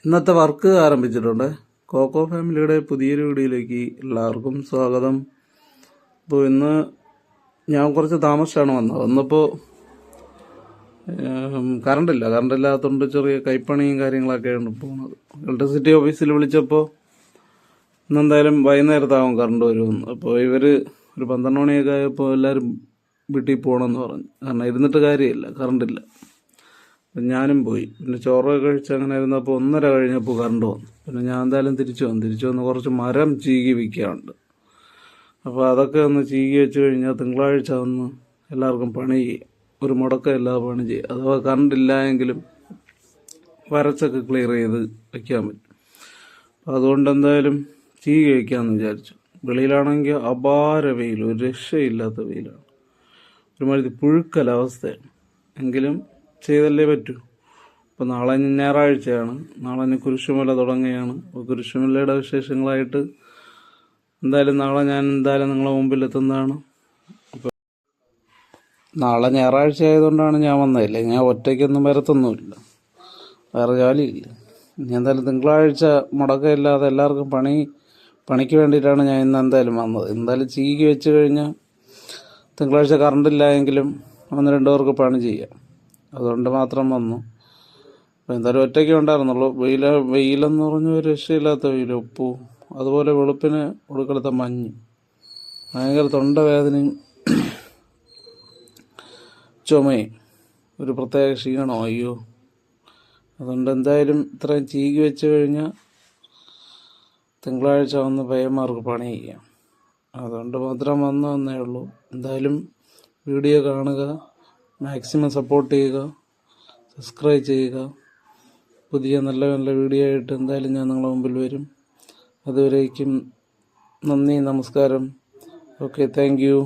ഇന്നത്തെ വർക്ക് ആരംഭിച്ചിട്ടുണ്ട്. കോക്കോ ഫാമിലിയുടെ പുതിയൊരു വീഡിയോയിലേക്ക് എല്ലാവർക്കും സ്വാഗതം. അപ്പോൾ ഇന്ന് ഞാൻ കുറച്ച് താമസിച്ചാണ് വന്നപ്പോൾ കറണ്ടില്ലാത്തതുകൊണ്ട് ചെറിയ കൈപ്പണിയും കാര്യങ്ങളൊക്കെയാണ് പോകുന്നത്. ഇലക്ട്രിസിറ്റി ഓഫീസിൽ വിളിച്ചപ്പോൾ ഇന്നെന്തായാലും വൈകുന്നേരത്താവും കറണ്ട് വരുമെന്ന്. അപ്പോൾ ഇവർ ഒരു 12 മണിയൊക്കെ ആയപ്പോൾ എല്ലാവരും വീട്ടിൽ പോകണമെന്ന് പറഞ്ഞു. കാരണം ഇരുന്നിട്ട് കാര്യമില്ല, കറണ്ടില്ല. ഞാനും പോയി. പിന്നെ ചോറൊക്കെ കഴിച്ച് അങ്ങനെ ഇരുന്നപ്പോൾ 1:30 കഴിഞ്ഞപ്പോൾ കറണ്ട് വന്നു. പിന്നെ ഞാൻ എന്തായാലും തിരിച്ചു വന്ന് കുറച്ച് മരം ചീകി വയ്ക്കാറുണ്ട്. അപ്പോൾ അതൊക്കെ ഒന്ന് ചീകി വെച്ച് കഴിഞ്ഞാൽ തിങ്കളാഴ്ച വന്ന് എല്ലാവർക്കും പണി ചെയ്യും. ഒരു മുടക്കമില്ലാതെ പണി ചെയ്യും. അഥവാ കറണ്ടില്ല എങ്കിലും വരച്ചൊക്കെ ക്ലിയർ ചെയ്ത് വയ്ക്കാൻ പറ്റും. അപ്പോൾ അതുകൊണ്ട് എന്തായാലും ചീകി വയ്ക്കാമെന്ന് വിചാരിച്ചു. വെളിയിലാണെങ്കിൽ അപാര വെയിൽ, ഒരു രക്ഷയില്ലാത്ത വെയിലാണ്. ഒരുമാതിരി പുഴുക്കലവസ്ഥയാണ്. എങ്കിലും ചെയ്തല്ലേ പറ്റൂ. ഇപ്പോൾ നാളെ ഞായറാഴ്ചയാണ്. നാളെ കുരിശുമല തുടങ്ങുകയാണ്. അപ്പോൾ കുരിശുമലയുടെ വിശേഷങ്ങളായിട്ട് എന്തായാലും നാളെ ഞാൻ നിങ്ങളുടെ മുമ്പിൽ എത്തുന്നതാണ്. അപ്പോൾ നാളെ ഞായറാഴ്ച ആയതുകൊണ്ടാണ് ഞാൻ വന്നതല്ലേ. ഞാൻ ഒറ്റയ്ക്കൊന്നും വരത്തൊന്നുമില്ല, വേറെ ജോലിയില്ല. ഇനി എന്തായാലും തിങ്കളാഴ്ച മുടക്കമില്ലാതെ എല്ലാവർക്കും പണിക്ക് വേണ്ടിയിട്ടാണ് ഞാൻ ഇന്ന് എന്തായാലും വന്നത്. എന്തായാലും ചീകി വെച്ച് കഴിഞ്ഞാൽ തിങ്കളാഴ്ച കറണ്ടില്ല എങ്കിലും 1-2 പേർക്ക് പണി ചെയ്യാം. അതുകൊണ്ട് മാത്രം വന്നു. അപ്പോൾ എന്തായാലും ഒറ്റയ്ക്ക് ഉണ്ടായിരുന്നുള്ളൂ. വെയിലെന്ന് പറഞ്ഞ ഒരു രക്ഷയില്ലാത്ത വെയിൽ, ഉപ്പു, അതുപോലെ വെളുപ്പിന് ഒടുക്കലത്തെ മഞ്ഞ്, ഭയങ്കര തൊണ്ടവേദനയും ചുമയും, ഒരു പ്രത്യേക ക്ഷീണമോ. അയ്യോ, അതുകൊണ്ട് എന്തായാലും ഇത്രയും ചീകി വെച്ച് കഴിഞ്ഞാൽ തിങ്കളാഴ്ച വന്ന് പയ്യന്മാർക്ക് പണി ചെയ്യാം. അതുകൊണ്ട് മാത്രം വന്നേ ഉള്ളൂ. എന്തായാലും വീഡിയോ കാണുക, മാക്സിമം സപ്പോർട്ട് ചെയ്യുക, സബ്സ്ക്രൈബ് ചെയ്യുക. പുതിയ നല്ല നല്ല വീഡിയോ ആയിട്ട് എന്തായാലും ഞാൻ നിങ്ങളുടെ മുമ്പിൽ വരും. അതുവരേക്കും നന്ദി, നമസ്കാരം. Okay, thank you.